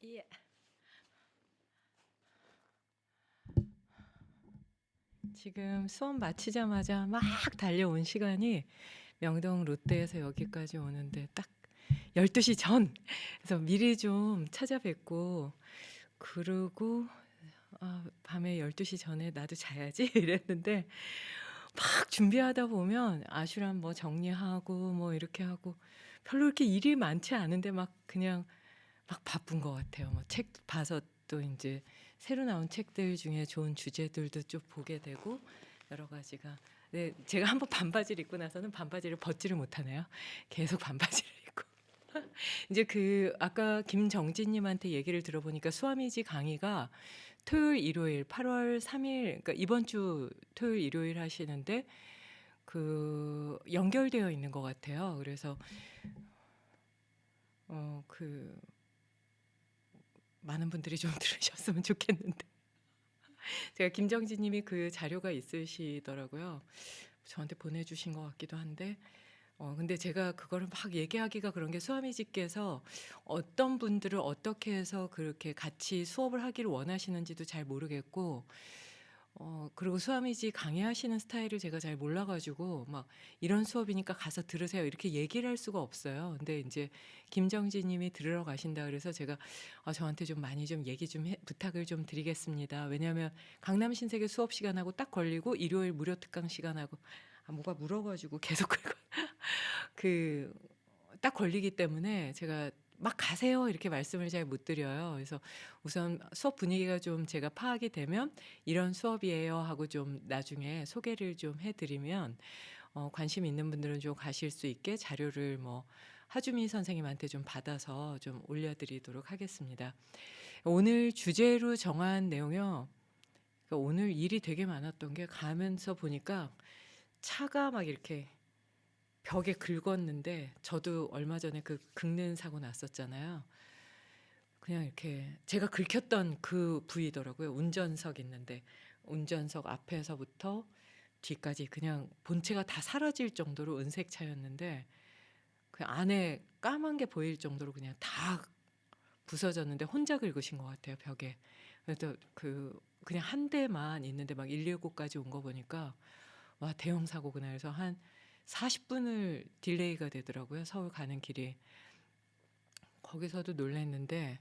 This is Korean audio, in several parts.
예. 지금 수업 마치자마자 막 달려온 시간이 명동 롯데에서 여기까지 오는데 딱 12시 전. 그래서 미리 좀 찾아뵙고 그러고 밤에 12시 전에 나도 자야지 이랬는데 막 준비하다 보면 아슈람 뭐 정리하고 뭐 이렇게 하고 별로 이렇게 일이 많지 않은데 막 그냥 막 바쁜 것 같아요. 뭐 책 봐서 또 이제 새로 나온 책들 중에 좋은 주제들도 좀 보게 되고 여러 가지가. 네, 제가 한번 반바지를 입고 나서는 반바지를 벗지를 못하네요. 계속 반바지를 입고. 이제 그 아까 김정진님한테 얘기를 들어보니까 수아미지 강의가 토요일, 일요일, 8월 3일, 그러니까 이번 주 토요일, 일요일 하시는데 그 연결되어 있는 것 같아요. 그래서 그 많은 분들이 좀 들으셨으면 좋겠는데 제가 김정진님이 그 자료가 있으시더라고요. 저한테 보내주신 것 같기도 한데 근데 제가 그거를 막 얘기하기가 그런 게 수아미지께서 어떤 분들을 어떻게 해서 그렇게 같이 수업을 하기를 원하시는지도 잘 모르겠고 그리고 수아미지 강의하시는 스타일을 제가 잘 몰라가지고 막 이런 수업이니까 가서 들으세요 이렇게 얘기를 할 수가 없어요. 근데 이제 김정진 님이 들으러 가신다 그래서 제가 저한테 좀 많이 좀 얘기 좀 부탁을 좀 드리겠습니다. 왜냐하면 강남 신세계 수업 시간하고 딱 걸리고 일요일 무료 특강 시간하고 뭐가 물어가지고 계속 그 딱 걸리기 때문에 제가 막 가세요 이렇게 말씀을 잘 못 드려요. 그래서 우선 수업 분위기가 좀 제가 파악이 되면 이런 수업이에요 하고 좀 나중에 소개를 좀 해드리면 관심 있는 분들은 좀 가실 수 있게 자료를 뭐 하주미 선생님한테 좀 받아서 좀 올려드리도록 하겠습니다. 오늘 주제로 정한 내용이요. 그러니까 오늘 일이 되게 많았던 게 가면서 보니까 차가 막 이렇게 벽에 긁었는데 저도 얼마 전에 그 긁는 사고 났었잖아요. 그냥 이렇게 제가 긁혔던 그 부위더라고요. 운전석 있는데 운전석 앞에서부터 뒤까지 그냥 본체가 다 사라질 정도로 은색 차였는데 그 안에 까만 게 보일 정도로 그냥 다 부서졌는데 혼자 긁으신 것 같아요, 벽에. 그래서 그냥 한 대만 있는데 막 119까지 온 거 보니까 와, 대형 사고구나. 그래서 한 40분을 딜레이가 되더라고요. 서울 가는 길이. 거기서도 놀랐는데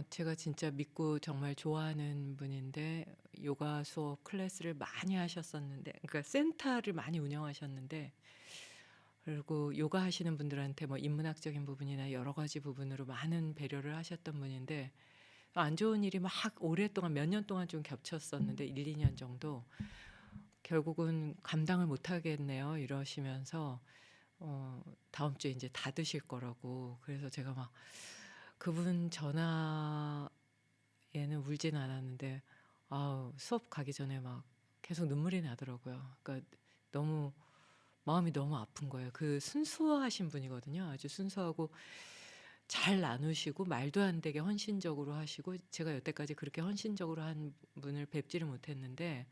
제가 진짜 믿고 정말 좋아하는 분인데 요가 수업 클래스를 많이 하셨었는데 그러니까 센터를 많이 운영하셨는데 그리고 요가 하시는 분들한테 뭐 인문학적인 부분이나 여러 가지 부분으로 많은 배려를 하셨던 분인데 안 좋은 일이 막 오랫동안 몇 년 동안 좀 겹쳤었는데 1, 2년 정도 결국은 감당을 못 하겠네요 이러시면서 다음 주에 이제 닫으실 거라고. 그래서 제가 막 그분 전화에는 울진 않았는데 수업 가기 전에 막 계속 눈물이 나더라고요. 그러니까 너무 마음이 너무 아픈 거예요. 그 순수하신 분이거든요. 아주 순수하고 잘 나누시고 말도 안 되게 헌신적으로 하시고 제가 여태까지 그렇게 헌신적으로 한 분을 뵙지를 못했는데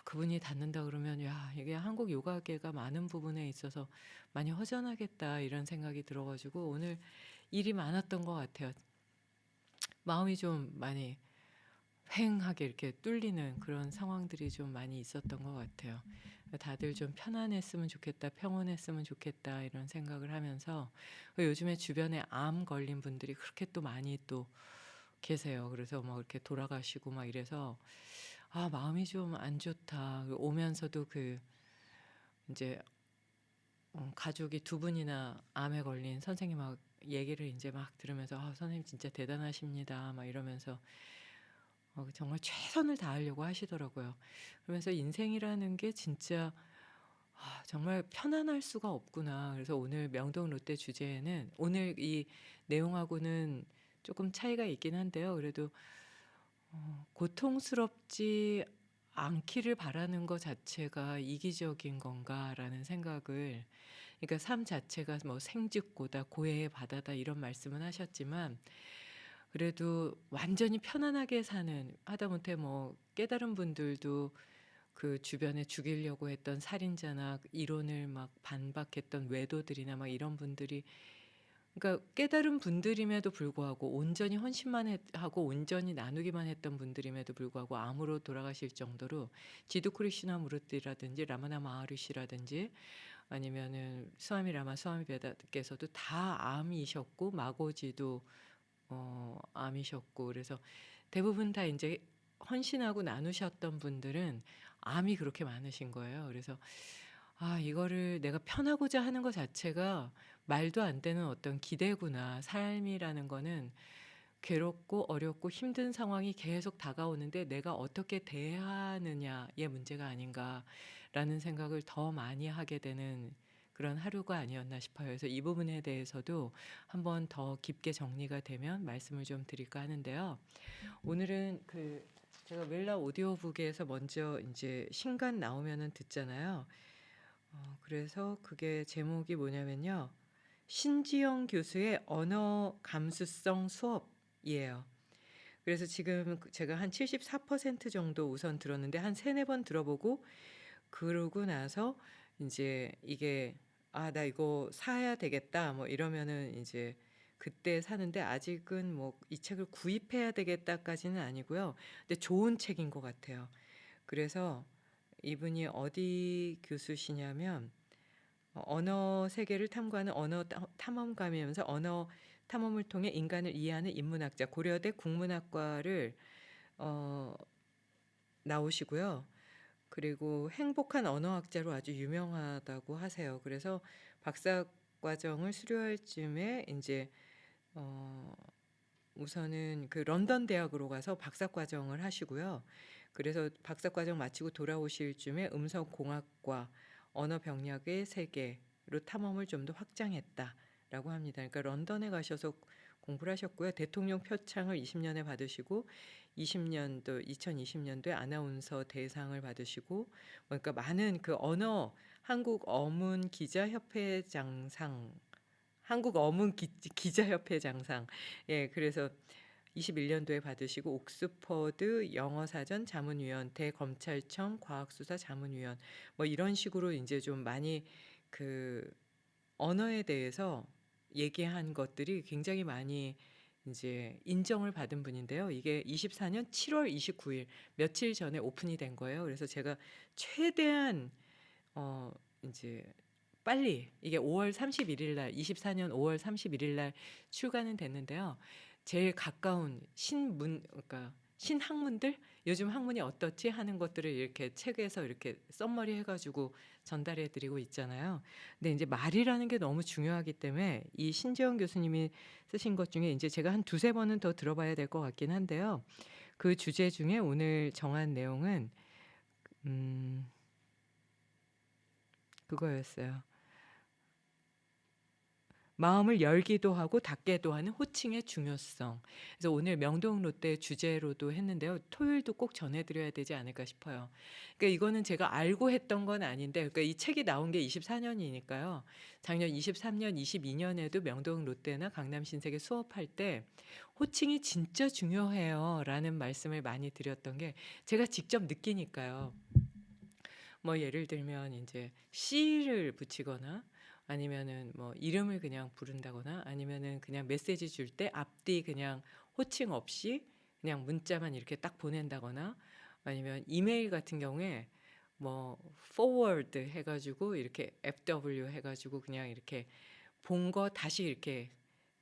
그분이 닫는다 그러면 야, 이게 한국 요가계가 많은 부분에 있어서 많이 허전하겠다 이런 생각이 들어가지고 오늘 일이 많았던 것 같아요. 마음이 좀 많이 휑하게 이렇게 뚫리는 그런 상황들이 좀 많이 있었던 것 같아요. 다들 좀 편안했으면 좋겠다, 평온했으면 좋겠다 이런 생각을 하면서 요즘에 주변에 암 걸린 분들이 그렇게 또 많이 또 계세요. 그래서 막 이렇게 돌아가시고 막 이래서 마음이 좀 안 좋다. 오면서도 이제 가족이 두 분이나 암에 걸린 선생님 막 얘기를 이제 막 들으면서 선생님 진짜 대단하십니다. 막 이러면서 정말 최선을 다하려고 하시더라고요. 그러면서 인생이라는 게 진짜 정말 편안할 수가 없구나. 그래서 오늘 명동 롯데 주제에는 오늘 이 내용하고는 조금 차이가 있긴 한데요. 그래도 고통스럽지 않기를 바라는 것 자체가 이기적인 건가라는 생각을, 그러니까 삶 자체가 뭐 생직고다, 고해의 바다다 이런 말씀은 하셨지만 그래도 완전히 편안하게 사는, 하다못해 뭐 깨달은 분들도 그 주변에 죽이려고 했던 살인자나 이론을 막 반박했던 외도들이나 막 이런 분들이 그러니까 깨달은 분들임에도 불구하고 온전히 헌신만 하고 온전히 나누기만 했던 분들임에도 불구하고 암으로 돌아가실 정도로 지두 크리슈나무르티라든지 라마나 마하리시라든지 아니면은 스와미 라마 스와미 베다께서도 다 암이셨고 마고지도 암이셨고 그래서 대부분 다 이제 헌신하고 나누셨던 분들은 암이 그렇게 많으신 거예요. 그래서 이거를 내가 편하고자 하는 것 자체가 말도 안 되는 어떤 기대구나. 삶이라는 거는 괴롭고 어렵고 힘든 상황이 계속 다가오는데 내가 어떻게 대하느냐의 문제가 아닌가라는 생각을 더 많이 하게 되는 그런 하루가 아니었나 싶어요. 그래서 이 부분에 대해서도 한번 더 깊게 정리가 되면 말씀을 좀 드릴까 하는데요. 오늘은 제가 웰라 오디오북에서 먼저 이제 신간 나오면은 듣잖아요. 그래서 그게 제목이 뭐냐면요. 신지영 교수의 언어 감수성 수업이에요. 그래서 지금 제가 한 74% 정도 우선 들었는데 한 3-4번 들어보고 그러고 나서 이제 이게 나 이거 사야 되겠다 뭐 이러면은 이제 그때 사는데 아직은 뭐 이 책을 구입해야 되겠다까지는 아니고요. 근데 좋은 책인 것 같아요. 그래서 이분이 어디 교수시냐면 언어 세계를 탐구하는 언어 탐험가면서 언어 탐험을 통해 인간을 이해하는 인문학자 고려대 국문학과를 나오시고요. 그리고 행복한 언어학자로 아주 유명하다고 하세요. 그래서 박사 과정을 수료할 쯤에 이제 우선은 그 런던 대학으로 가서 박사 과정을 하시고요. 그래서 박사 과정 마치고 돌아오실 쯤에 음성공학과 언어 병력의 세계로 탐험을 좀 더 확장했다라고 합니다. 그러니까 런던에 가셔서 공부를 하셨고요. 대통령 표창을 20년에 받으시고 2020년도에 아나운서 대상을 받으시고 그러니까 많은 그 언어 한국 어문 기자협회장상 한국 어문 기자협회장상 그래서 21년도에 받으시고 옥스퍼드 영어사전 자문위원, 대검찰청 과학수사 자문위원 뭐 이런 식으로 이제 좀 많이 그 언어에 대해서 얘기한 것들이 굉장히 많이 이제 인정을 받은 분인데요. 이게 24년 7월 29일 며칠 전에 오픈이 된 거예요. 그래서 제가 최대한 이제 빨리 이게 5월 31일 날 24년 5월 31일 날 출간은 됐는데요. 제일 가까운 그러니까 신학문들 요즘 학문이 어떻지 하는 것들을 이렇게 책에서 이렇게 썸머리 해가지고 전달해 드리고 있잖아요. 근데 이제 말이라는 게 너무 중요하기 때문에 이 신재원 교수님이 쓰신 것 중에 이제 제가 한 2-3번은 더 들어봐야 될 것 같긴 한데요. 그 주제 중에 오늘 정한 내용은 그거였어요. 마음을 열기도 하고 닫게도 하는 호칭의 중요성. 그래서 오늘 명동 롯데 주제로도 했는데요. 토요일도 꼭 전해드려야 되지 않을까 싶어요. 그러니까 이거는 제가 알고 했던 건 아닌데, 그러니까 이 책이 나온 게 24년이니까요. 작년 23년, 22년에도 명동 롯데나 강남 신세계 수업할 때 호칭이 진짜 중요해요. 라는 말씀을 많이 드렸던 게 제가 직접 느끼니까요. 뭐 예를 들면 이제 씨를 붙이거나 아니면은 뭐 이름을 그냥 부른다거나 아니면은 그냥 메시지 줄 때 앞뒤 그냥 호칭 없이 그냥 문자만 이렇게 딱 보낸다거나 아니면 이메일 같은 경우에 뭐 forward 해가지고 이렇게 FW 해가지고 그냥 이렇게 본 거 다시 이렇게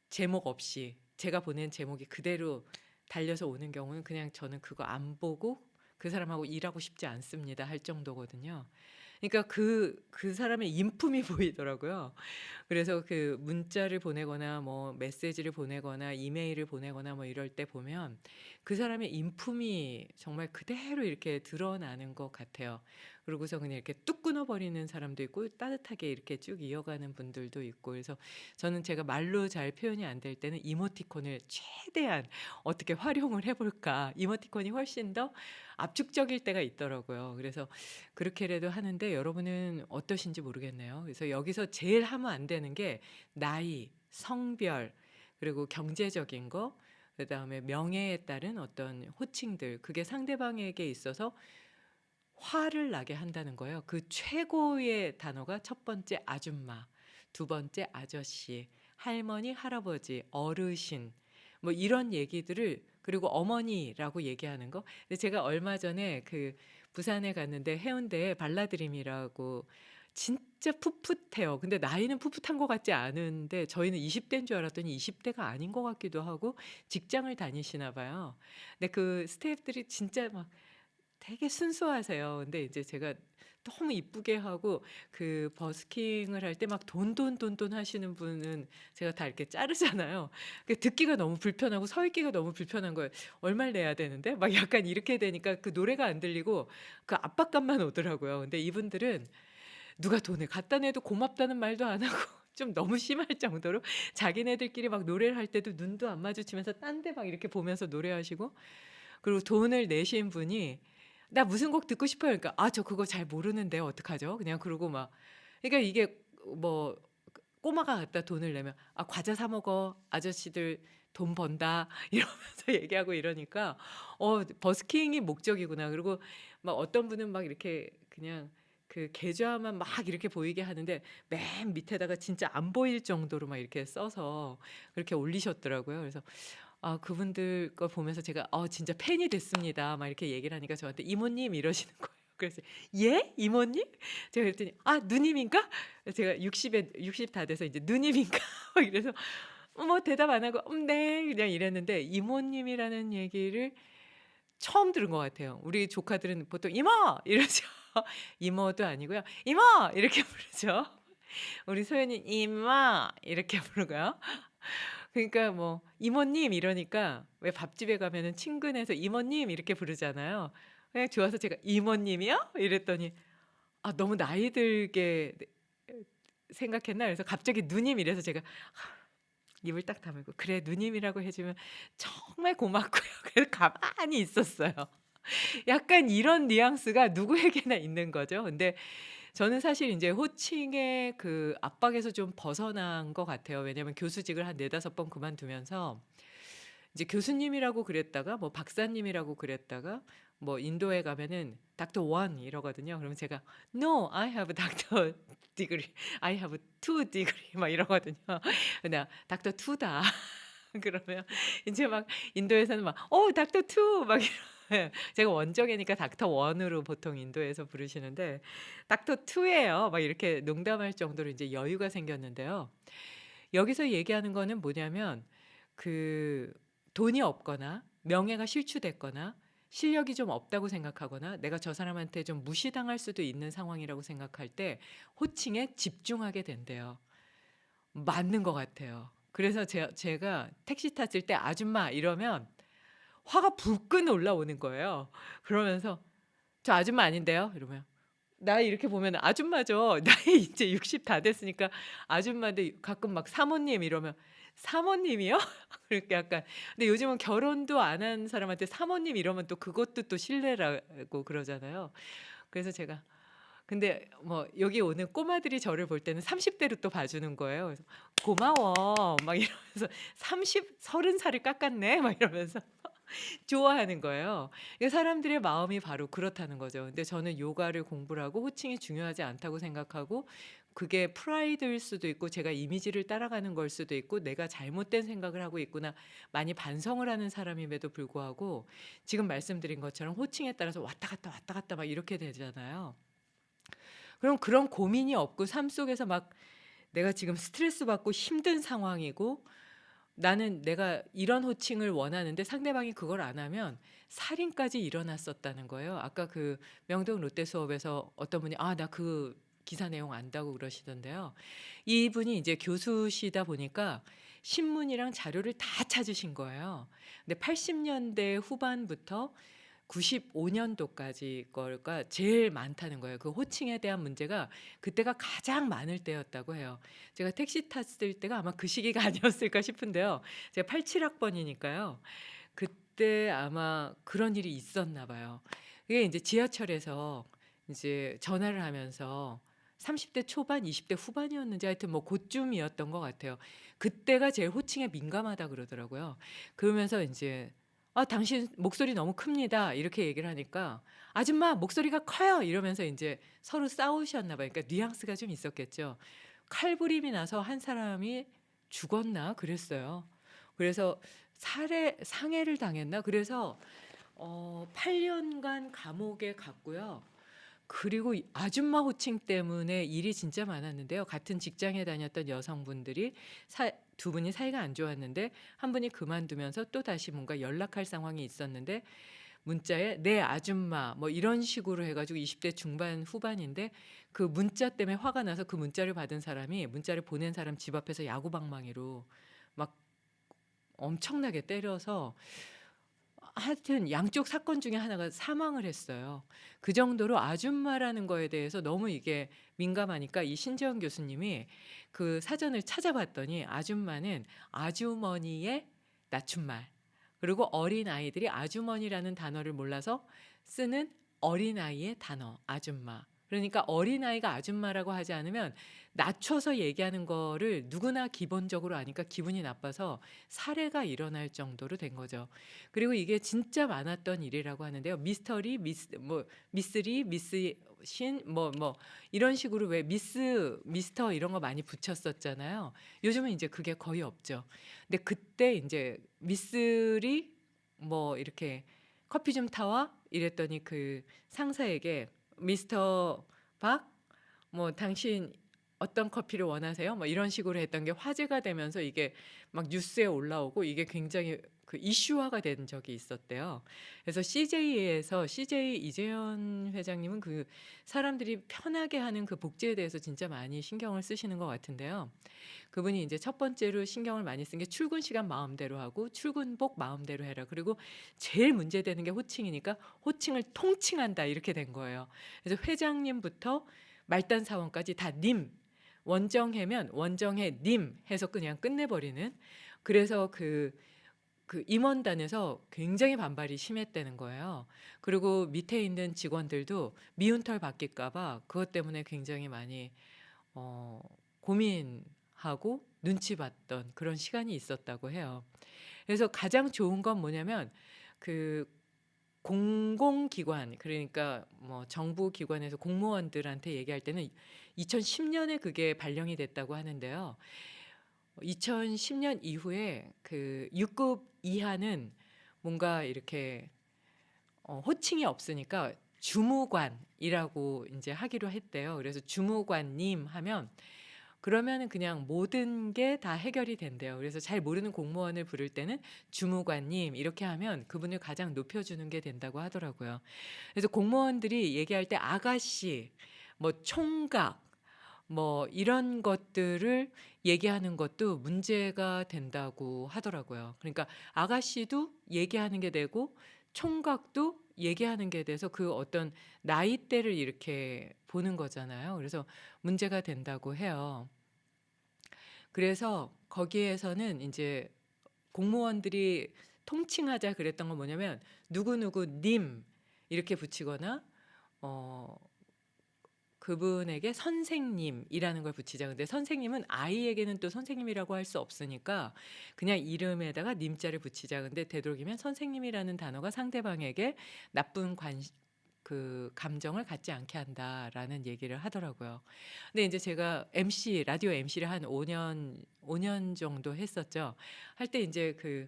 제목 없이 제가 보낸 제목이 그대로 달려서 오는 경우는 그냥 저는 그거 안 보고 그 사람하고 일하고 싶지 않습니다 할 정도거든요. 그러니까 그 사람의 인품이 보이더라고요. 그래서 그 문자를 보내거나 뭐 메시지를 보내거나 이메일을 보내거나 뭐 이럴 때 보면 그 사람의 인품이 정말 그대로 이렇게 드러나는 것 같아요. 그러고서 그냥 이렇게 뚝 끊어버리는 사람도 있고 따뜻하게 이렇게 쭉 이어가는 분들도 있고 그래서 저는 제가 말로 잘 표현이 안 될 때는 이모티콘을 최대한 어떻게 활용을 해볼까. 이모티콘이 훨씬 더 압축적일 때가 있더라고요. 그래서 그렇게라도 하는데 여러분은 어떠신지 모르겠네요. 그래서 여기서 제일 하면 안 되는 게 나이, 성별, 그리고 경제적인 거, 그다음에 명예에 따른 어떤 호칭들, 그게 상대방에게 있어서 화를 나게 한다는 거예요. 그 최고의 단어가 첫 번째 아줌마, 두 번째 아저씨, 할머니, 할아버지, 어르신 뭐 이런 얘기들을 그리고 어머니라고 얘기하는 거. 근데 제가 얼마 전에 그 부산에 갔는데 해운대에 발라드림이라고 진짜 풋풋해요. 근데 나이는 풋풋한 것 같지 않은데 저희는 20 대인 줄 알았더니 20 대가 아닌 것 같기도 하고 직장을 다니시나 봐요. 근데 그 스태프들이 진짜 막 되게 순수하세요. 근데 이제 제가 너무 이쁘게 하고 그 버스킹을 할 때 막 돈돈 하시는 분은 제가 다 이렇게 자르잖아요. 그 듣기가 너무 불편하고 서 있기가 너무 불편한 거예요. 얼마를 내야 되는데? 막 약간 이렇게 되니까 그 노래가 안 들리고 그 압박감만 오더라고요. 근데 이분들은 누가 돈을 갖다 내도 고맙다는 말도 안 하고 좀 너무 심할 정도로 자기네들끼리 막 노래를 할 때도 눈도 안 마주치면서 딴 데 막 이렇게 보면서 노래하시고 그리고 돈을 내신 분이 "나 무슨 곡 듣고 싶어요." 그러니까 "아 저 그거 잘 모르는데요. 어떡하죠?" 그냥 그러고 막 그러니까 이게 뭐 꼬마가 갖다 돈을 내면 "아 과자 사 먹어. 아저씨들 돈 번다." 이러면서 얘기하고 이러니까 버스킹이 목적이구나. 그리고 막 어떤 분은 막 이렇게 그냥 그 계좌만 막 이렇게 보이게 하는데 맨 밑에다가 진짜 안 보일 정도로 막 이렇게 써서 그렇게 올리셨더라고요. 그래서 그분들 거 보면서 제가 진짜 팬이 됐습니다." 막 이렇게 얘기를 하니까 저한테 "이모님." 이러시는 거예요. 그래서 "예? 이모님?" 제가 그랬더니 "아 누님인가?" 제가 60 다 돼서 이제 "누님인가?" 막 이래서 뭐 대답 안 하고 네." 그냥 이랬는데 이모님이라는 얘기를 처음 들은 것 같아요. 우리 조카들은 보통 "이모!" 이러죠. 이모도 아니고요. "이모!" 이렇게 부르죠. 우리 소연이는 "이모!" 이렇게 부르고요. 그러니까 뭐 이모님 이러니까 왜 밥집에 가면은 친근해서 이모님 이렇게 부르잖아요. 그냥 좋아서 제가 "이모님이요?" 이랬더니 너무 나이 들게 생각했나 그래서 갑자기 "누님." 이래서 제가 입을 딱 다물고 "그래 누님이라고 해 주면 정말 고맙고요." 그래서 가만히 있었어요. 약간 이런 뉘앙스가 누구에게나 있는 거죠. 근데 저는 사실 인제 호칭의 그 압박에서 좀 벗어난 것 같아요. 왜냐하면 교수직을 한 4-5번 그만두면서 이제 교수님이라고 그랬다가 뭐 박사님이라고 그랬다가 뭐 인도에 가면은 닥터 원 이러거든요. 그러면 제가 "No, I have doctor degree. I have 2 degree." 막 이러거든요. 그냥 "닥터 투다." 그러면 인제 막 인도에서는 막 닥터 투." 막 이러 제가 원정이니까 닥터 원으로 보통 인도에서 부르시는데 "닥터 투예요." 막 이렇게 농담할 정도로 인제 여유가 생겼는데요. 여기서 얘기하는 거는 뭐냐면 그 돈이 없거나 명예가 실추됐거나 실력이 좀 없다고 생각하거나 내가 저 사람한테 좀 무시당할 수도 있는 상황이라고 생각할 때 호칭에 집중하게 된대요. 맞는 것 같아요. 그래서 제가 택시 탔을 때 "아줌마." 이러면 화가 불끈 올라오는 거예요. 그러면서 "저 아줌마 아닌데요." 이러면 나이 이렇게 보면 아줌마죠. 나이 이제 60 다 됐으니까 아줌마인데 가끔 막 사모님 이러면 "사모님이요?" 그렇게 약간 근데 요즘은 결혼도 안 한 사람한테 사모님 이러면 또 그것도 또 실례라고 그러잖아요. 그래서 제가 근데 뭐 여기 오는 꼬마들이 저를 볼 때는 30 대로 또 봐 주는 거예요. 그래서 "고마워." 막 이러면서 "30 30 살을 깎았네." 막 이러면서 좋아하는 거예요. 이게 사람들의 마음이 바로 그렇다는 거죠. 근데 저는 요가를 공부를 하고 호칭이 중요하지 않다고 생각하고 그게 프라이드일 수도 있고 제가 이미지를 따라가는 걸 수도 있고 '내가 잘못된 생각을 하고 있구나.' 많이 반성을 하는 사람임에도 불구하고 지금 말씀드린 것처럼 호칭에 따라서 왔다 갔다, 왔다 갔다 막 이렇게 되잖아요. 그럼 그런 고민이 없고 삶 속에서 막 내가 지금 스트레스 받고 힘든 상황이고 나는 내가 이런 호칭을 원하는데 상대방이 그걸 안 하면 살인까지 일어났었다는 거예요. 아까 그 명동 롯데 수업에서 어떤 분이 나 그 기사 내용 안다고 그러시던데요. 이분이 이제 교수시다 보니까 신문이랑 자료를 다 찾으신 거예요. 근데 80 년대 후반부터 95 년도까지 거가 제일 많다는 거예요. 그 호칭에 대한 문제가 그때가 가장 많을 때였다고 해요. 제가 택시 탔을 때가 아마 그 시기가 아니었을까 싶은데요. 제가 87 학번이니까요. 그때 아마 그런 일이 있었나 봐요. 그게 인제 지하철에서 이제 전화를 하면서 30대 초반 20대 후반이었는지 하여튼 뭐 고쯤이었던 것 같아요. 그때가 제일 호칭에 민감하다 그러더라고요. 그러면서 인제 당신 목소리 너무 큽니다." 이렇게 얘기를 하니까 "아줌마 목소리가 커요." 이러면서 인제 서로 싸우셨나 봐요. 그러니까 뉘앙스가 좀 있었겠죠. 칼부림이 나서 한 사람이 죽었나 그랬어요. 그래서 상해를 당했나? 그래서 8년간 감옥에 갔고요. 그리고 아줌마 호칭 때문에 일이 진짜 많았는데요. 같은 직장에 다녔던 여성분들이 두 분이 사이가 안 좋았는데 한 분이 그만두면서 또 다시 뭔가 연락할 상황이 있었는데 문자에 내 아줌마 뭐 이런 식으로 해가지고 20대 중반 후반인데 그 문자 때문에 화가 나서 그 문자를 받은 사람이 문자를 보낸 사람 집 앞에서 야구방망이로 막 엄청나게 때려서 하여튼 양쪽 사건 중에 하나가 사망을 했어요. 그 정도로 아줌마라는 거에 대해서 너무 이게 민감하니까 이 신재원 교수님이 그 사전을 찾아봤더니 아줌마는 아주머니의 낮춤말, 그리고 어린아이들이 아주머니라는 단어를 몰라서 쓰는 어린아이의 단어 아줌마. 그러니까 어린아이가 아줌마라고 하지 않으면 낮춰서 얘기하는 거를 누구나 기본적으로 아니까 기분이 나빠서 살해가 일어날 정도로 된 거죠. 그리고 이게 진짜 많았던 일이라고 하는데요. 미스터리, 미스리, 미스신 뭐 이런 식으로 왜 미스터 이런 거 많이 붙였었잖아요. 요즘은 이제 그게 거의 없죠. 근데 그때 이제 미스리 뭐 이렇게 커피 좀 타와 이랬더니 그 상사에게 미스터 박 뭐 당신 어떤 커피를 원하세요? 뭐 이런 식으로 했던 게 화제가 되면서 이게 막 뉴스에 올라오고 이게 굉장히 그 이슈화가 된 적이 있었대요. 그래서 CJ에서 CJ 이재현 회장님은 그 사람들이 편하게 하는 그 복지에 대해서 진짜 많이 신경을 쓰시는 것 같은데요. 그분이 이제 첫 번째로 신경을 많이 쓴 게 출근 시간 마음대로 하고 출근복 마음대로 해라. 그리고 제일 문제되는 게 호칭이니까 호칭을 통칭한다 이렇게 된 거예요. 그래서 회장님부터 말단 사원까지 다 님, 원정해면 원정해 님 해서 그냥 끝내버리는. 그래서 그 임원단에서 굉장히 반발이 심했다는 거예요. 그리고 밑에 있는 직원들도 미운 털 받길까봐 그것 때문에 굉장히 많이 고민하고 눈치 봤던 그런 시간이 있었다고 해요. 그래서 가장 좋은 건 뭐냐면 그 공공기관, 그러니까 뭐 정부 기관에서 공무원들한테 얘기할 때는 2010년에 그게 발령이 됐다고 하는데요. 2010년 이후에 그 6급 이하는 뭔가 이렇게 호칭이 없으니까 주무관이라고 이제 하기로 했대요. 그래서 주무관님 하면 그러면은 그냥 모든 게 다 해결이 된대요. 그래서 잘 모르는 공무원을 부를 때는 주무관님 이렇게 하면 그분을 가장 높여주는 게 된다고 하더라고요. 그래서 공무원들이 얘기할 때 아가씨, 뭐 총각, 뭐 이런 것들을 얘기하는 것도 문제가 된다고 하더라고요. 그러니까 아가씨도 얘기하는 게 되고 총각도 얘기하는 게 돼서 그 어떤 나이대를 이렇게 보는 거잖아요. 그래서 문제가 된다고 해요. 그래서 거기에서는 이제 공무원들이 통칭하자 그랬던 건 뭐냐면 누구누구 님 이렇게 붙이거나 어 그분에게 선생님이라는 걸 붙이자. 근데 선생님은 아이에게는 또 선생님이라고 할 수 없으니까 그냥 이름에다가 님자를 붙이자. 근데 되도록이면 선생님이라는 단어가 상대방에게 나쁜 그 감정을 갖지 않게 한다라는 얘기를 하더라고요. 근데 이제 제가 라디오 MC를 한 5년 정도 했었죠. 할 때 이제 그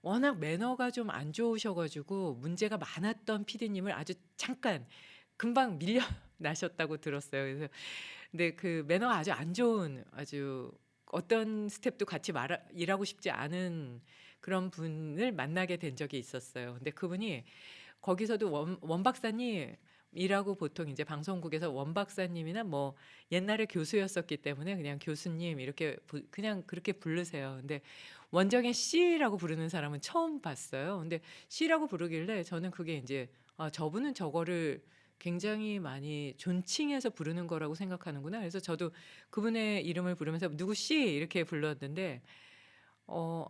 워낙 매너가 좀 안 좋으셔가지고 문제가 많았던 PD님을 아주 잠깐 금방 밀려나셨다고 들었어요. 그래서 근데 그 매너가 아주 안 좋은 아주 어떤 스텝도 같이 일하고 싶지 않은 그런 분을 만나게 된 적이 있었어요. 근데 그분이 거기서도 원 박사님이라고 보통 이제 방송국에서 원 박사님이나 뭐 옛날에 교수였었기 때문에 그냥 교수님 이렇게 그냥 그렇게 부르세요. 근데 원정의 C라고 부르는 사람은 처음 봤어요. 근데 C라고 부르길래 저는 그게 이제 저분은 저거를 굉장히 많이 존칭해서 부르는 거라고 생각하는구나. 그래서 저도 그분의 이름을 부르면서 누구 씨 이렇게 불렀는데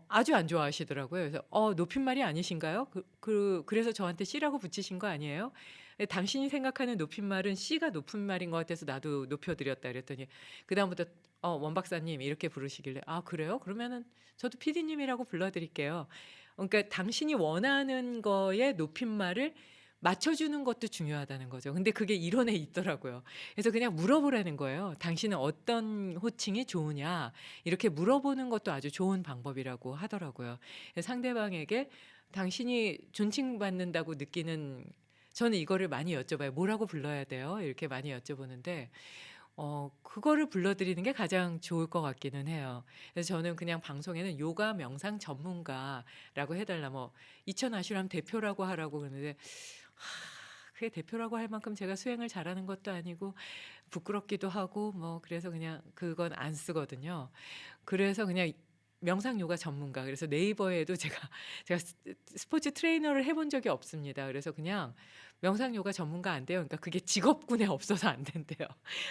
아주 안 좋아하시더라고요. 그래서 높임말이 아니신가요? 그래서 저한테 씨라고 붙이신 거 아니에요? 당신이 생각하는 높임말은 씨가 높은 말인 것 같아서 나도 높여드렸다 그랬더니 그다음부터 원 박사님 이렇게 부르시길래 아 그래요? 그러면은 저도 PD님이라고 불러드릴게요. 그러니까 당신이 원하는 거의 높임말을 맞춰주는 것도 중요하다는 거죠. 근데 그게 이론에 있더라고요. 그래서 그냥 물어보라는 거예요. 당신은 어떤 호칭이 좋으냐? 이렇게 물어보는 것도 아주 좋은 방법이라고 하더라고요. 그래서 상대방에게 당신이 존칭받는다고 느끼는, 저는 이거를 많이 여쭤봐요. 뭐라고 불러야 돼요? 이렇게 많이 여쭤보는데 그거를 불러드리는 게 가장 좋을 것 같기는 해요. 그래서 저는 그냥 방송에는 요가 명상 전문가라고 해달라, 뭐 이천 아슈람 대표라고 하라고 그러는데, 그게 대표라고 할 만큼 제가 수행을 잘하는 것도 아니고 부끄럽기도 하고 뭐 그래서 그냥 그건 안 쓰거든요. 그래서 그냥 명상 요가 전문가. 그래서 네이버에도 제가 스포츠 트레이너를 해본 적이 없습니다. 그래서 그냥 명상 요가 전문가 안 돼요. 그러니까 그게 직업군에 없어서 안 된대요.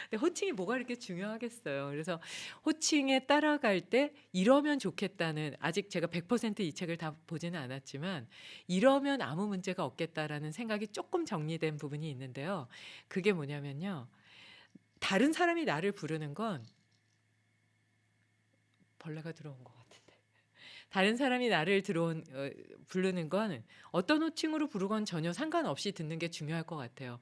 근데 호칭이 뭐가 이렇게 중요하겠어요. 그래서 호칭에 따라갈 때 이러면 좋겠다는, 아직 제가 100% 이 책을 다 보지는 않았지만 이러면 아무 문제가 없겠다라는 생각이 조금 정리된 부분이 있는데요. 그게 뭐냐면요. 다른 사람이 나를 부르는 건, 벌레가 들어온 것 같은데. 다른 사람이 나를 부르는 건 어떤 호칭으로 부르건 전혀 상관없이 듣는 게 중요할 것 같아요.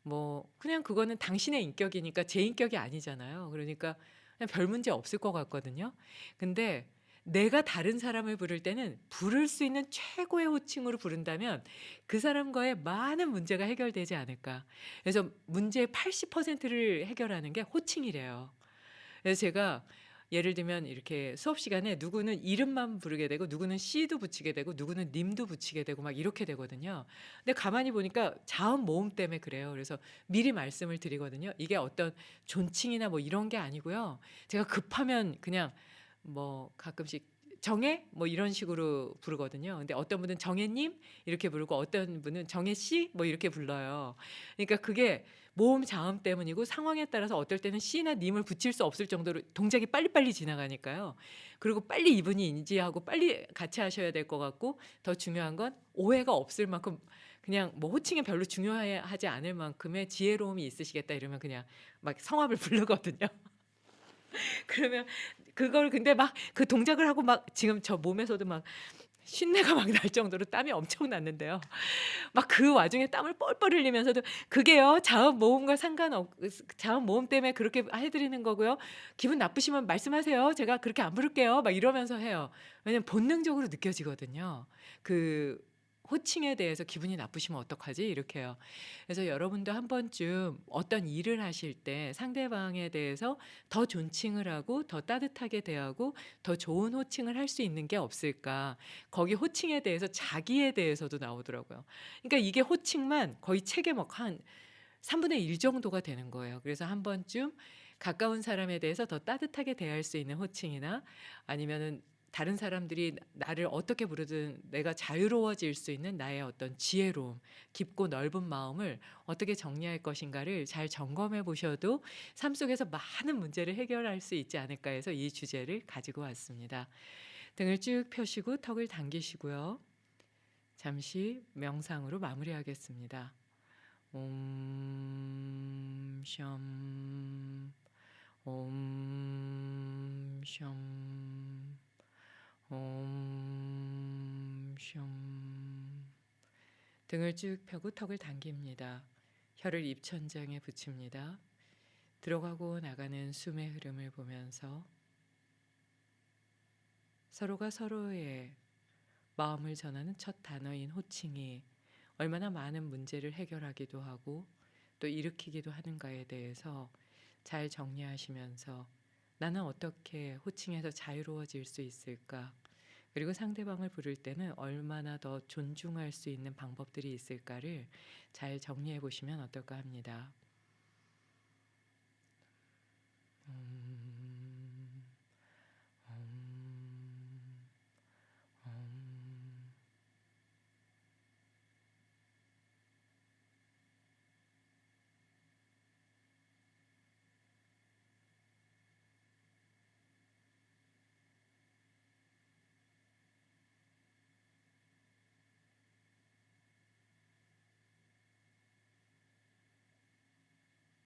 뭐 그냥 그거는 당신의 인격이니까 제 인격이 아니잖아요. 그러니까 그냥 별 문제 없을 것 같거든요. 근데 내가 다른 사람을 부를 때는 부를 수 있는 최고의 호칭으로 부른다면 그 사람과의 많은 문제가 해결되지 않을까. 그래서 문제의 80%를 해결하는 게 호칭이래요. 그래서 제가 예를 들면 이렇게 수업 시간에 누구는 이름만 부르게 되고 누구는 씨도 붙이게 되고 누구는 님도 붙이게 되고 막 이렇게 되거든요. 근데 가만히 보니까 자음 모음 때문에 그래요. 그래서 미리 말씀을 드리거든요. 이게 어떤 존칭이나 뭐 이런 게 아니고요. 제가 급하면 그냥 뭐 가끔씩 정혜 뭐 이런 식으로 부르거든요. 근데 어떤 분은 정혜님 이렇게 부르고 어떤 분은 정혜씨 뭐 이렇게 불러요. 그러니까 그게 모음 자음 때문이고 상황에 따라서 어떨 때는 씨나 님을 붙일 수 없을 정도로 동작이 빨리빨리 지나가니까요. 그리고 빨리 이분이 인지하고 빨리 같이 하셔야 될 것 같고, 더 중요한 건 오해가 없을 만큼 그냥 뭐 호칭이 별로 중요하지 않을 만큼의 지혜로움이 있으시겠다 이러면 그냥 막 성함을 부르거든요. 그러면 그걸 근데 막 그 동작을 하고 막 지금 저 몸에서도 막 쉰내가 막 날 정도로 땀이 엄청 났는데요. 막 그 와중에 땀을 뻘뻘 흘리면서도 그게요, 자음 모음과 자음 모음 때문에 그렇게 해드리는 거고요. 기분 나쁘시면 말씀하세요. 제가 그렇게 안 부를게요. 막 이러면서 해요. 왜냐면 본능적으로 느껴지거든요. 그 호칭에 대해서 기분이 나쁘시면 어떡하지? 이렇게 해요. 그래서 여러분도 한 번쯤 어떤 일을 하실 때 상대방에 대해서 더 존칭을 하고 더 따뜻하게 대하고 더 좋은 호칭을 할 수 있는 게 없을까? 거기 호칭에 대해서 자기에 대해서도 나오더라고요. 그러니까 이게 호칭만 거의 책의 한 3분의 1 정도가 되는 거예요. 그래서 한 번쯤 가까운 사람에 대해서 더 따뜻하게 대할 수 있는 호칭이나 아니면은 다른 사람들이 나를 어떻게 부르든 내가 자유로워질 수 있는 나의 어떤 지혜로움, 깊고 넓은 마음을 어떻게 정리할 것인가를 잘 점검해 보셔도 삶 속에서 많은 문제를 해결할 수 있지 않을까 해서 이 주제를 가지고 왔습니다. 등을 쭉 펴시고 턱을 당기시고요. 잠시 명상으로 마무리하겠습니다. 옴, 솨, 옴, 솨, 옴, 솨. 등을 쭉 펴고 턱을 당깁니다. 혀를 입천장에 붙입니다. 들어가고 나가는 숨의 흐름을 보면서 서로가 서로의 마음을 전하는 첫 단어인 호칭이 얼마나 많은 문제를 해결하기도 하고 또 일으키기도 하는가에 대해서 잘 정리하시면서 나는 어떻게 호칭에서 자유로워질 수 있을까? 그리고 상대방을 부를 때는 얼마나 더 존중할 수 있는 방법들이 있을까를 잘 정리해 보시면 어떨까 합니다.